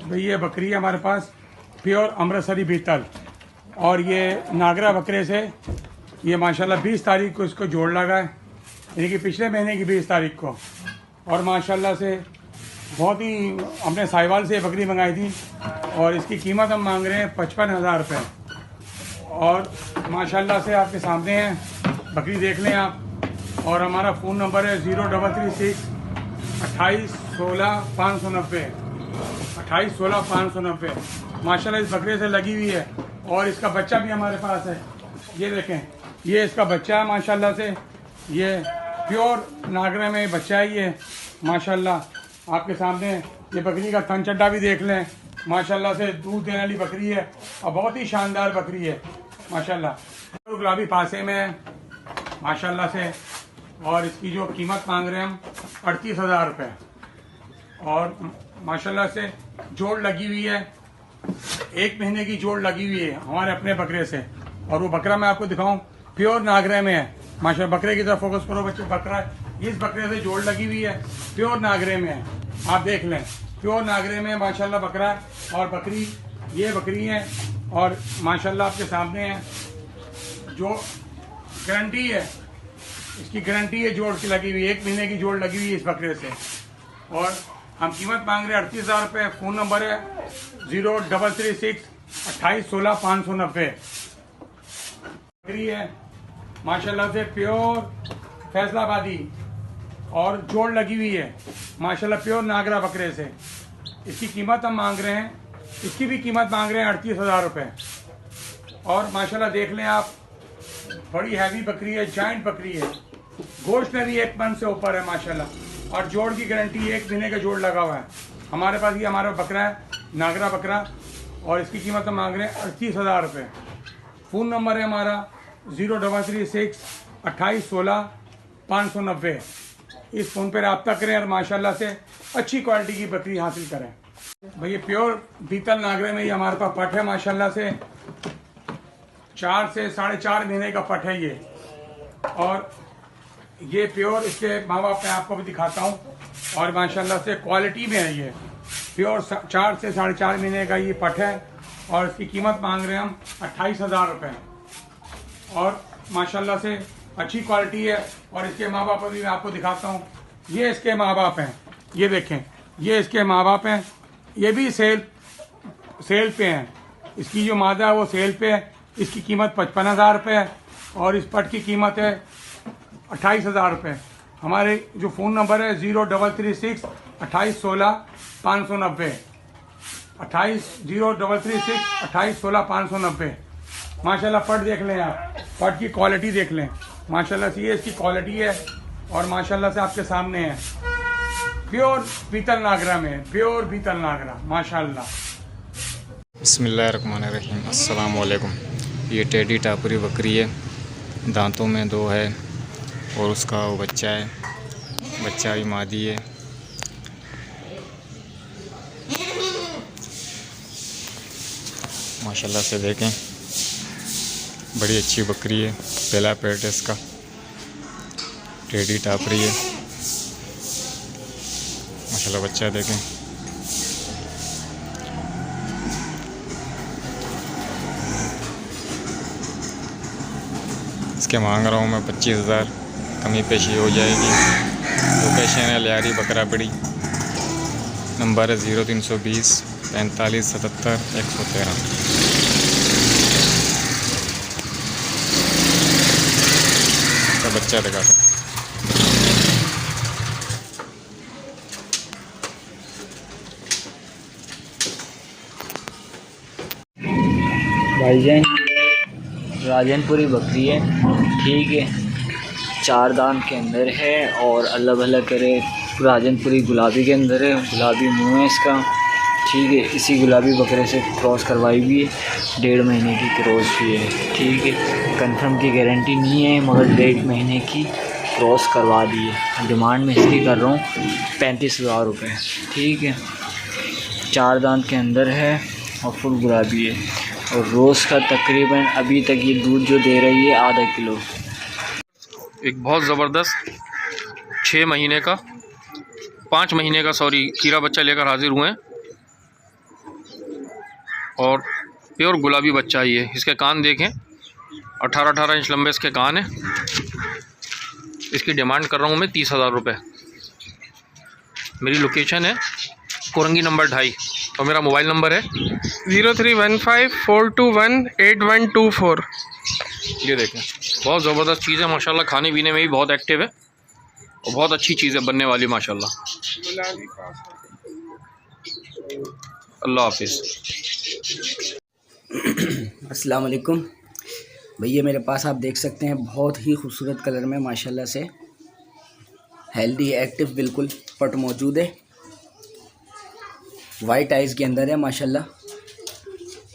भाई ये बकरी है हमारे पास प्योर अमृतसरी बीतल, और ये नागरा बकरे से ये माशाल्लाह 20 तारीख को इसको जोड़ लगा है, यानी कि पिछले महीने की 20 तारीख को। और माशाल्लाह से बहुत ही हमने साहिवाल से बकरी मंगाई थी और इसकी कीमत हम मांग रहे हैं 55,000 रुपये। और माशाल्लाह से आपके सामने है, बकरी देख लें आप। और हमारा फ़ोन नंबर है 0336 28 16 590 28 16 590। माशाल्लाह इस बकरे से लगी हुई है और इसका बच्चा भी हमारे पास है। ये देखें, ये इसका बच्चा है माशाल्लाह से, ये प्योर नागरे में बच्चा है ये माशाल्लाह आपके सामने। ये बकरी का थन चड्डा भी देख लें, माशाल्लाह से दूध देने वाली बकरी है और बहुत ही शानदार बकरी है माशाल्लाह। गुलाबी पासे में है माशाल्लाह से, और इसकी जो कीमत मांग रहे हैं हम 38,000 रुपये। और माशाल्लाह से जोड़ लगी हुई है, 1 महीने की जोड़ लगी हुई है हमारे अपने बकरे से। और वो बकरा मैं आपको दिखाऊं प्योर नागरे में है माशाल्लाह। बकरे की तरफ फोकस करो बच्चे, बकरा है, इस बकरे से जोड़ लगी हुई है, प्योर नागरे में है, आप देख लें प्योर नागरे में माशाल्लाह बकरा है। और बकरी, ये बकरी है और माशाल्लाह आपके सामने है। जो गारंटी है, इसकी गारंटी है जोड़ की लगी हुई, 1 महीने की जोड़ लगी हुई है इस बकरे से। और हम कीमत मांग रहे हैं 38,000 रुपये। फ़ोन नंबर है 0336 28 16 590। बकरी है माशाल्लाह से प्योर फैसलाबादी और जोड़ लगी हुई है माशाल्लाह, प्योर नागरा बकरे से। इसकी कीमत हम मांग रहे हैं, इसकी भी कीमत मांग रहे हैं 38,000 रुपये। और माशाल्लाह देख लें आप, बड़ी हैवी बकरी है, जाइंट बकरी है, गोश्त में भी 1 मन से ऊपर है माशाल्लाह। और जोड़ की गारंटी 1 महीने का जोड़ लगा हुआ है हमारे पास। ये हमारा बकरा है, नागरा बकरा, और इसकी कीमत हम मांग रहे हैं 38,000 रुपये। फ़ोन नंबर है हमारा 0336 28 16 590। इस फ़ोन पर रब्ता करें और माशाल्लाह से अच्छी क्वालिटी की बकरी हासिल करें। भैया प्योर बीतल नागरे में ये हमारे पास पट है माशाल्लाह से, 4 से 4.5 महीने का पट है ये। और ये प्योर, इसके माँ बाप मैं आपको भी दिखाता हूँ। और माशाल्लाह से क्वालिटी में है ये, प्योर 4 से 4.5 महीने का ये पट है। और इसकी कीमत मांग रहे हैं हम 28,000 रुपये। और माशाल्लाह से अच्छी क्वालिटी है। और इसके माँ बाप भी मैं आपको दिखाता हूँ। ये इसके माँ बाप हैं, ये देखें, ये इसके माँ बाप हैं, ये भी सेल पे हैं। इसकी जो मादा है वो सेल पे है। इसकी कीमत 55,000 रुपये है और इस पट की कीमत है 28,000 रुपये। हमारे जो फ़ोन नंबर है 0336 28 16 590 0336 28 16 590। माशाल्लाह पट देख लें आप, पट की क्वालिटी देख लें माशाल्लाह से, ये इसकी क्वालिटी है। और माशाल्लाह से आपके सामने है, प्योर बीतल नागरा में, प्योर बीतल नागरा माशाल्लाह। बिस्मिल्लाहिर्रहमानिर्रहीम, अस्सलाम वालेकुम। ये टेडी टापुरी बकरी है, दांतों में 2 है और उसका वो बच्चा है, बच्चा भी मादी है। माशाल्लाह से देखें, बड़ी अच्छी बकरी है, पहला पेट है इसका, टेडी टापरी है माशाल्लाह। बच्चा देखें, इसके मांग रहा हूँ मैं 25,000, कमी पेशी हो जाएगी। लोकेशन है लियारी बकराबड़ी, नंबर है 0320 45 77 113। का बच्चा दिखा दो। भाईजान राजनपुरी बकरी है, ठीक है, 4 दांत के अंदर है और अल्लाह भला करे राजनपुरी गुलाबी के अंदर है, गुलाबी मुंह है इसका, ठीक है। इसी गुलाबी बकरे से क्रॉस करवाई हुई है, 1.5 महीने की क्रॉस भी है, ठीक है। कंफर्म की गारंटी नहीं है मगर 1.5 महीने की क्रॉस करवा दी है। डिमांड में इसकी कर रहा हूँ 35,000 रुपये, ठीक है। 4 दांत के अंदर है और फुल गुलाबी है। और रोज़ का तकरीबन अभी तक ये दूध जो दे रही है आधा किलो। एक बहुत ज़बरदस्त 6 महीने का 5 महीने का हीरा बच्चा लेकर हाजिर हुए हैं। और प्योर गुलाबी बच्चा है ये। इसके कान देखें, 18-18 इंच लंबे इसके कान हैं। इसकी डिमांड कर रहा हूँ मैं 30,000 रुपये। मेरी लोकेशन है कोरंगी नंबर 2.5 और मेरा मोबाइल नंबर है 031542182124। ये देखें, बहुत ज़बरदस्त चीज़ है माशाल्लाह। खाने पीने में भी बहुत एक्टिव है और बहुत अच्छी चीज़ है बनने वाली माशाल्लाह। अल्लाह हाफिज़। अस्सलाम वालेकुम भैया, मेरे पास आप देख सकते हैं बहुत ही खूबसूरत कलर में माशाल्लाह से हेल्दी एक्टिव बिल्कुल पट मौजूद है। वाइट आइज़ के अंदर है माशाल्लाह।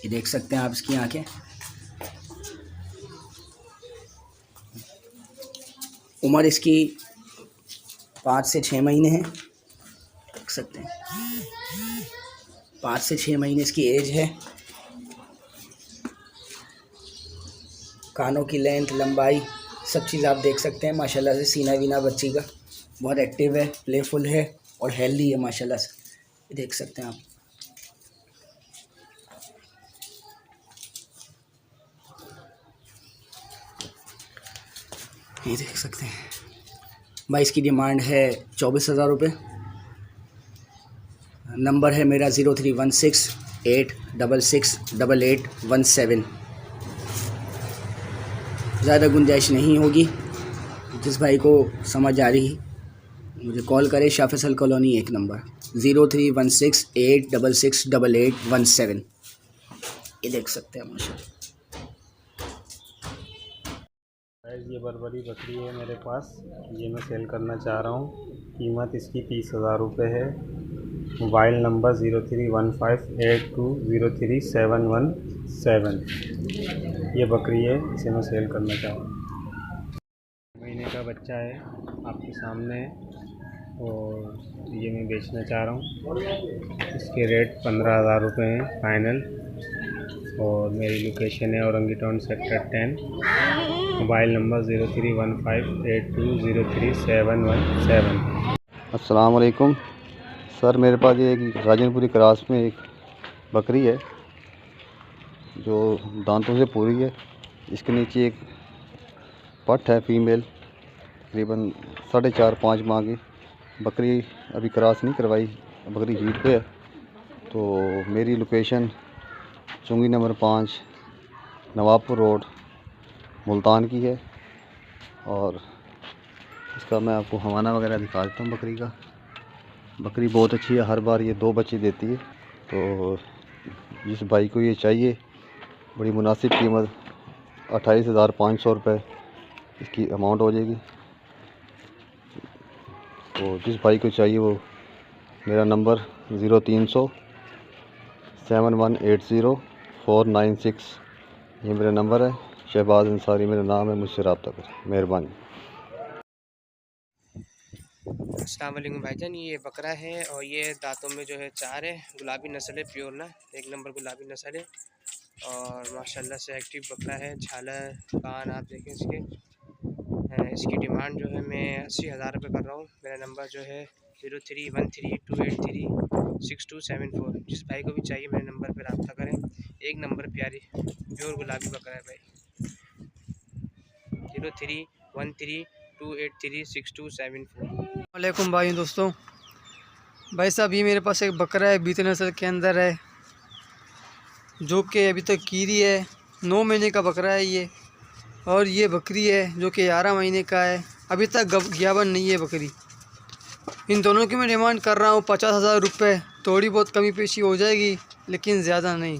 ये देख सकते हैं आप इसकी आंखें। उम्र इसकी 5 से 6 महीने है, देख सकते हैं 5 से 6 महीने इसकी एज है। कानों की लेंथ, लंबाई, सब चीज़ आप देख सकते हैं माशाल्लाह से। सीना वीना बच्ची का बहुत एक्टिव है, प्लेफुल है और हेल्दी है माशाल्लाह से। ये देख सकते हैं आप। ये देख सकते हैं भाई, इसकी डिमांड है 24,000 रुपये। नंबर है मेरा 031686688817। ज़्यादा गुंजाइश नहीं होगी। जिस भाई को समझ आ रही मुझे कॉल करे। Shah Faisal colony 1 number 031686688817। ये देख सकते हैं माशाल्लाह। ये बर्बरी बकरी है मेरे पास, ये मैं सेल करना चाह रहा हूँ। कीमत इसकी 30,000 रुपये है। Mobile number 031582037717। ये बकरी है, इसे मैं सेल करना चाह रहा हूँ। महीने का बच्चा है आपके सामने और ये मैं बेचना चाह रहा हूँ। इसके रेट 15,000 रुपये हैं फाइनल। और मेरी लोकेशन है Orangi town sector 10। Mobile number 031582037717। अस्सलाम वालेकुम सर, मेरे पास ये एक राजनपुरी क्रॉस में एक बकरी है जो दांतों से पूरी है। इसके नीचे एक पट है फीमेल, तकरीबन 4.5-5 माह की बकरी। अभी क्रॉस नहीं करवाई, बकरी हीट पे है। तो मेरी लोकेशन चुंगी नंबर 5 नवाबपुर रोड मुल्तान की है। और इसका मैं आपको हवाना वगैरह दिखा देता हूँ बकरी का। बकरी बहुत अच्छी है, हर बार ये 2 बच्चे देती है। तो जिस भाई को ये चाहिए, बड़ी मुनासिब कीमत 28,500 रुपये इसकी अमाउंट हो जाएगी। तो जिस भाई को चाहिए वो मेरा नंबर 030071804996 ये मेरा नंबर है। शहबाज अंसारी मेरा नाम है, मुझसे रब्ता करें, मेहरबानी। अस्सलाम वालेकुम भाईजान, ये बकरा है और ये दांतों में जो है 4 है। गुलाबी नस्ल है, प्योर ना 1 नंबर गुलाबी नस्ल है और माशाल्लाह से एक्टिव बकरा है। झालर कान आप देखें इसके। इसकी डिमांड जो है मैं 80,000 रुपये कर रहा हूँ। मेरा नंबर जो है 0313283627 जिस भाई को भी चाहिए मेरे नंबर पर रब्ता करें। 1 नंबर प्यारी प्योर गुलाबी बकरा है भाई। 0313283627। वालेकुम भाई दोस्तों, भाई साहब ये मेरे पास एक बकरा है, बीते नस्ल के अंदर है, जो कि अभी तक कीरी है। 9 महीने का बकरा है ये। और ये बकरी है जो कि 11 महीने का है, अभी तक गियाबन नहीं है बकरी। इन दोनों की मैं डिमांड कर रहा हूँ 50,000 रुपये। थोड़ी बहुत कमी पेशी हो जाएगी लेकिन ज़्यादा नहीं।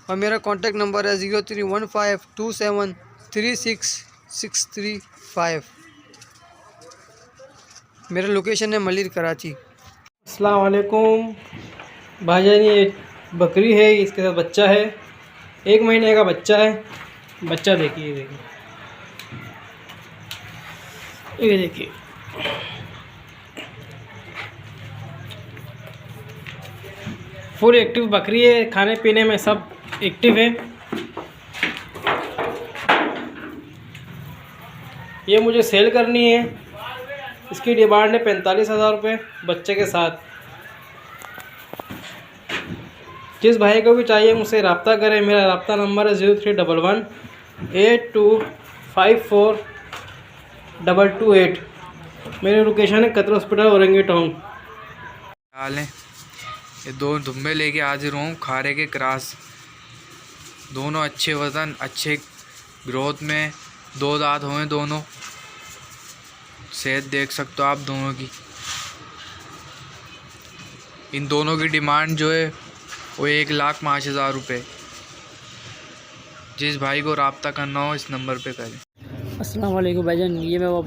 और मेरा कॉन्टेक्ट नंबर है 0315273665। मेरा लोकेशन है मलिर कराची। अस्सलाम वालेकुम भाईजान, ये बकरी है, इसके साथ बच्चा है, 1 महीने का बच्चा है। बच्चा देखिए, ये देखिए फुल एक्टिव बकरी है, खाने पीने में सब एक्टिव है। ये मुझे सेल करनी है। इसकी डिमांड है 45,000 रुपये बच्चे के साथ। जिस भाई को भी चाहिए मुझसे रब्ता करें। मेरा रब्ता नंबर है 031182542228। मेरी लोकेशन है कतर हॉस्पिटल औरंगी टाउन। हाल है ये दो दुम्बे लेके हाजिर हूँ खारे के क्रॉस। दोनों अच्छे वज़न अच्छे ग्रोथ में, 2 दांत हुए दोनों। सेहत देख सकते हो आप दोनों की। इन दोनों की डिमांड जो है वो 1,05,000 रुपये। जिस भाई को रब्ता करना हो इस नंबर पे करें। अस्सलाम वालेकुम भाईजान, ये मैं वो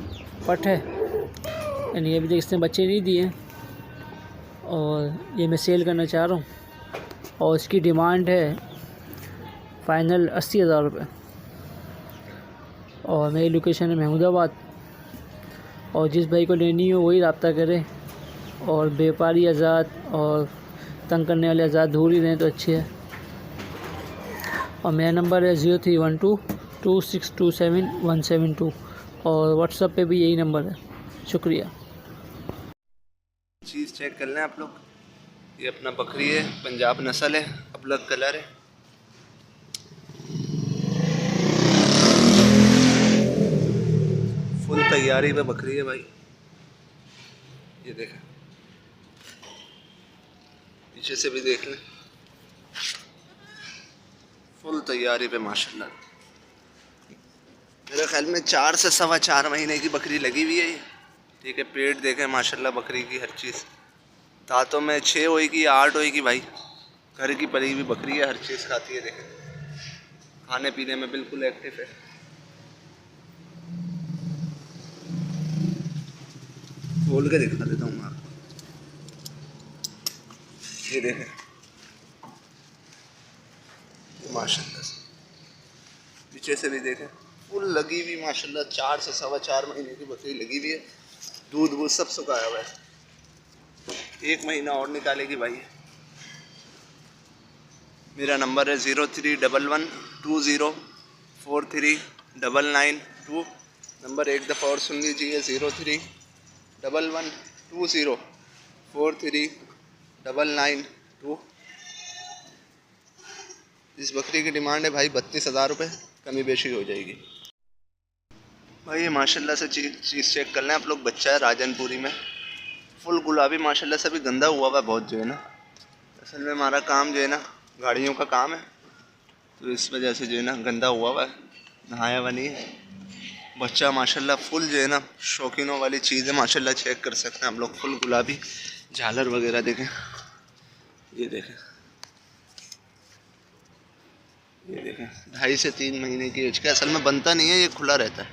पट है, यानी अभी तक इसने बच्चे नहीं दिए और ये मैं सेल करना चाह रहा हूँ और इसकी डिमांड है फ़ाइनल 80,000 रुपये। और मेरी लोकेशन है महमूदाबाद। और जिस भाई को लेनी हो वही रब्ता करे। और व्यापारी आज़ाद और तंग करने वाले आज़ाद दूर ही रहें तो अच्छे है। और मेरा नंबर है 03122627 और व्हाट्सएप पे भी यही नंबर है। शुक्रिया। चीज़ चेक कर लें आप लोग। ये अपना बकरी है, पंजाब नस्ल है, अबलग कलर है। फुल तैयारी पे बकरी है भाई। ये देखें, पीछे से भी देख लें, फुल तैयारी पे माशाल्लाह। मेरे ख्याल में 4 से 4.25 महीने की बकरी लगी हुई है ये। ठीक है, पेट देखें माशाल्लाह बकरी की, हर चीज़। दांतों में 6 होएगी या 8 होएगी भाई। घर की पली हुई बकरी है, हर चीज़ खाती है। देखें, खाने पीने में बिल्कुल एक्टिव है। खोल के दिखा देता हूँ मैं आपको। ये देखें माशाल्लाह से, पीछे से भी देखें, फुल लगी हुई माशाल्लाह। 4 से 4.25 महीने की बकरी लगी हुई है। दूध वूध सब सुखाया हुआ है। 1 महीना और निकालेगी भाई। मेरा नंबर है 031120439992। नंबर एक दफ़ा और सुन लीजिए, 031120439992। इस बकरी की डिमांड है भाई 32,000 रुपये, कमी बेशी हो जाएगी भाई। ये माशाल्लाह से चीज़ चेक कर लें आप लोग। बच्चा है राजनपुरी में, फुल गुलाबी माशाल्लाह से। भी गंदा हुआ हुआ बहुत जो है ना। असल में हमारा काम जो है ना गाड़ियों का काम है, तो इस वजह से जो है ना गंदा हुआ हुआ है, नहाया हुआ नहीं है। बच्चा माशाल्लाह फुल जो है ना शौकीनों वाली चीज़ है माशाल्लाह। चेक कर सकते हैं हम लोग, फुल गुलाबी, झालर वगैरह देखें। ये देखें, ये देखें, 2.5 से 3 महीने की एज का। असल में बनता नहीं है, ये खुला रहता है।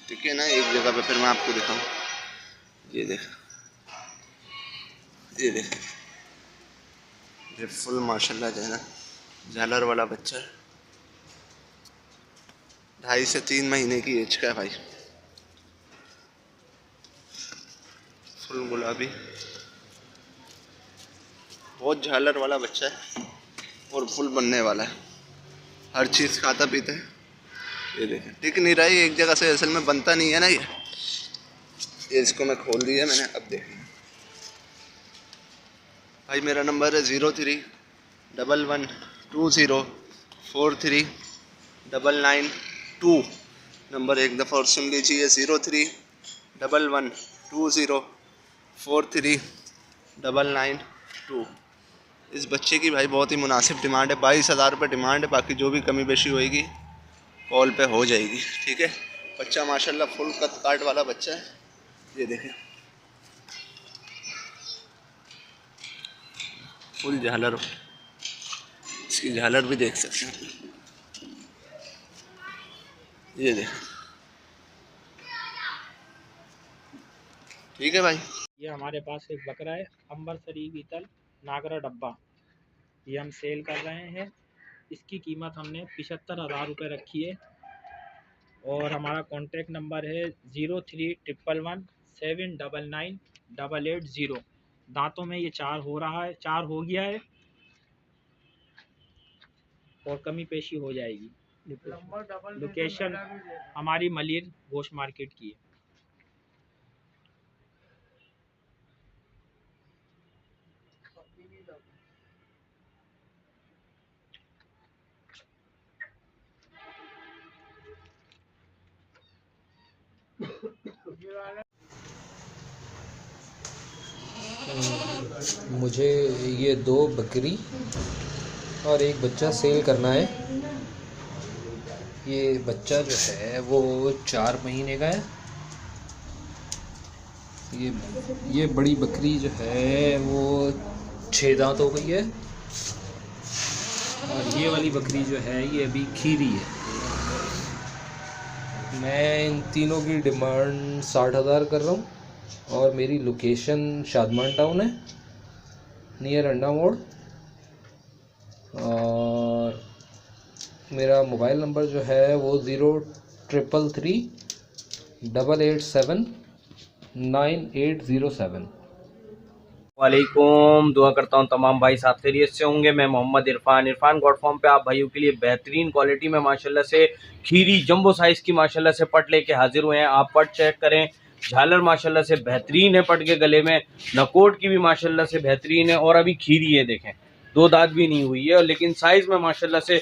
ठीक है ना, एक जगह पे फिर मैं आपको दिखाऊं। ये देखें, ये देखें, ये फुल माशाल्लाह जो है ना झालर वाला बच्चा है। 2.5 से 3 महीने की एज का है भाई। फुल गुलाबी, बहुत झालर वाला बच्चा है और फुल बनने वाला है। हर चीज़ खाता पीता है। ये देखें, टिक नहीं रहा है एक जगह से। असल में बनता नहीं है ना ये इसको मैं खोल दिया मैंने। अब देखें भाई, मेरा नंबर है 031120439992। नंबर एक दफ़ा और सुन लीजिए, 031120439992। इस बच्चे की भाई बहुत ही मुनासिब डिमांड है। 22,000 रुपये डिमांड है। बाकी जो भी कमी बेशी होएगी कॉल पे हो जाएगी। ठीक है, बच्चा माशाल्लाह फुल कद काट वाला बच्चा है। ये देखें, फुल झालर, इसकी झालर भी देख सकते हैं। ये देखें, ठीक है भाई। ये हमारे पास एक बकरा है, अम्बरसरी बीतल नागरा डब्बा। ये हम सेल कर रहे हैं। इसकी कीमत हमने 75,000 रुपये रखी है। और हमारा कॉन्टैक्ट नंबर है 031117998880। दांतों में ये 4 हो रहा है, 4 हो गया है और कमी पेशी हो जाएगी। लोकेशन हमारी मलिर गोश्त मार्केट की है। मुझे ये 2 बकरी और एक बच्चा सेल करना है। ये बच्चा जो है वो 4 महीने का है। ये बड़ी बकरी जो है वो 6 दांत हो गई है और ये वाली बकरी जो है ये अभी खीरी है। मैं इन तीनों की डिमांड 60,000 कर रहा हूँ और मेरी लोकेशन शादमान टाउन है, नियर अंडा मोड़। और मेरा मोबाइल नंबर जो है वो 0333887987। वालेकुम, दुआ करता हूँ तमाम भाई साहब खैरियत से होंगे। मैं मोहम्मद इरफान गॉड फॉर्म पे आप भाइयों के लिए बेहतरीन क्वालिटी में माशाल्लाह से खीरी जंबो साइज़ की माशाल्लाह से पट लेके हाजिर हुए हैं। आप पट चेक करें, झालर माशाल्लाह से बेहतरीन है पट के गले में, नकोट की भी माशाल्लाह से बेहतरीन है और अभी खीरी है, देखें 2 दांत भी नहीं हुई है, लेकिन साइज़ में माशाल्लाह से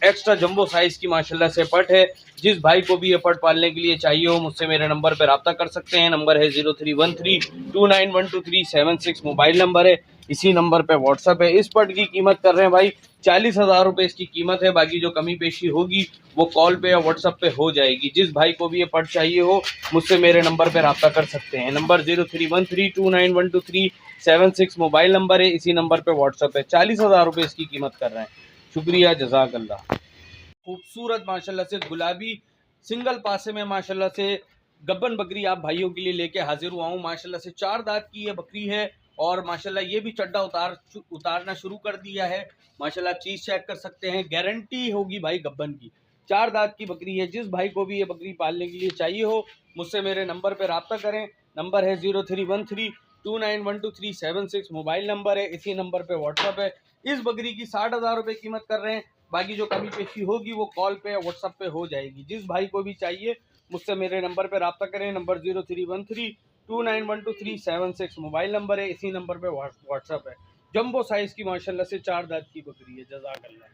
एक्स्ट्रा जंबो साइज़ की माशाल्लाह से पट है। जिस भाई को भी ये पट पालने के लिए चाहिए हो मुझसे मेरे नंबर पर रब्ता कर सकते हैं। नंबर है 0313291237 मोबाइल नंबर है, इसी नंबर पे व्हाट्सअप है। इस पट की कीमत कर रहे हैं भाई 40,000 रुपये इसकी कीमत है। बाकी जो कमी पेशी होगी वो कॉल पे या व्हाट्सअप पे हो जाएगी। जिस भाई को भी ये पट चाहिए हो मुझसे मेरे नंबर पे रब्ता कर सकते हैं। नंबर 0313291237 मोबाइल नंबर है, इसी नंबर पे व्हाट्सअप है। 40,000 रुपये इसकी कीमत कर रहे हैं। शुक्रिया, जज़ाकल्लाह। खूबसूरत माशाल्लाह से गुलाबी सिंगल पासे में माशाल्लाह से गब्बन बकरी आप भाइयों के लिए लेके हाजिर हुआ हूँ। माशाल्लाह से 4 दांत की ये बकरी है और माशाल्लाह ये भी चड्डा उतारना शुरू कर दिया है। माशाल्लाह चीज़ चेक कर सकते हैं, गारंटी होगी भाई गब्बन की। 4 दांत की बकरी है। जिस भाई को भी ये बकरी पालने के लिए चाहिए हो मुझसे मेरे नंबर पर रब्ता करें। नंबर है 0313291237 मोबाइल नंबर है, इसी नंबर पर व्हाट्सअप है। इस बकरी की 60,000 रुपये कीमत कर रहे हैं। बाकी जो कमी पेशी होगी वो कॉल पे या व्हाट्सअप पे हो जाएगी। जिस भाई को भी चाहिए मुझसे मेरे नंबर पे रब्ता करें। नंबर 0313291237 मोबाइल नंबर है, इसी नंबर पे व्हाट्सअप है। जंबो साइज़ की माशाल्लाह से 4 दांत की बकरी है। जज़ाकल्लाह।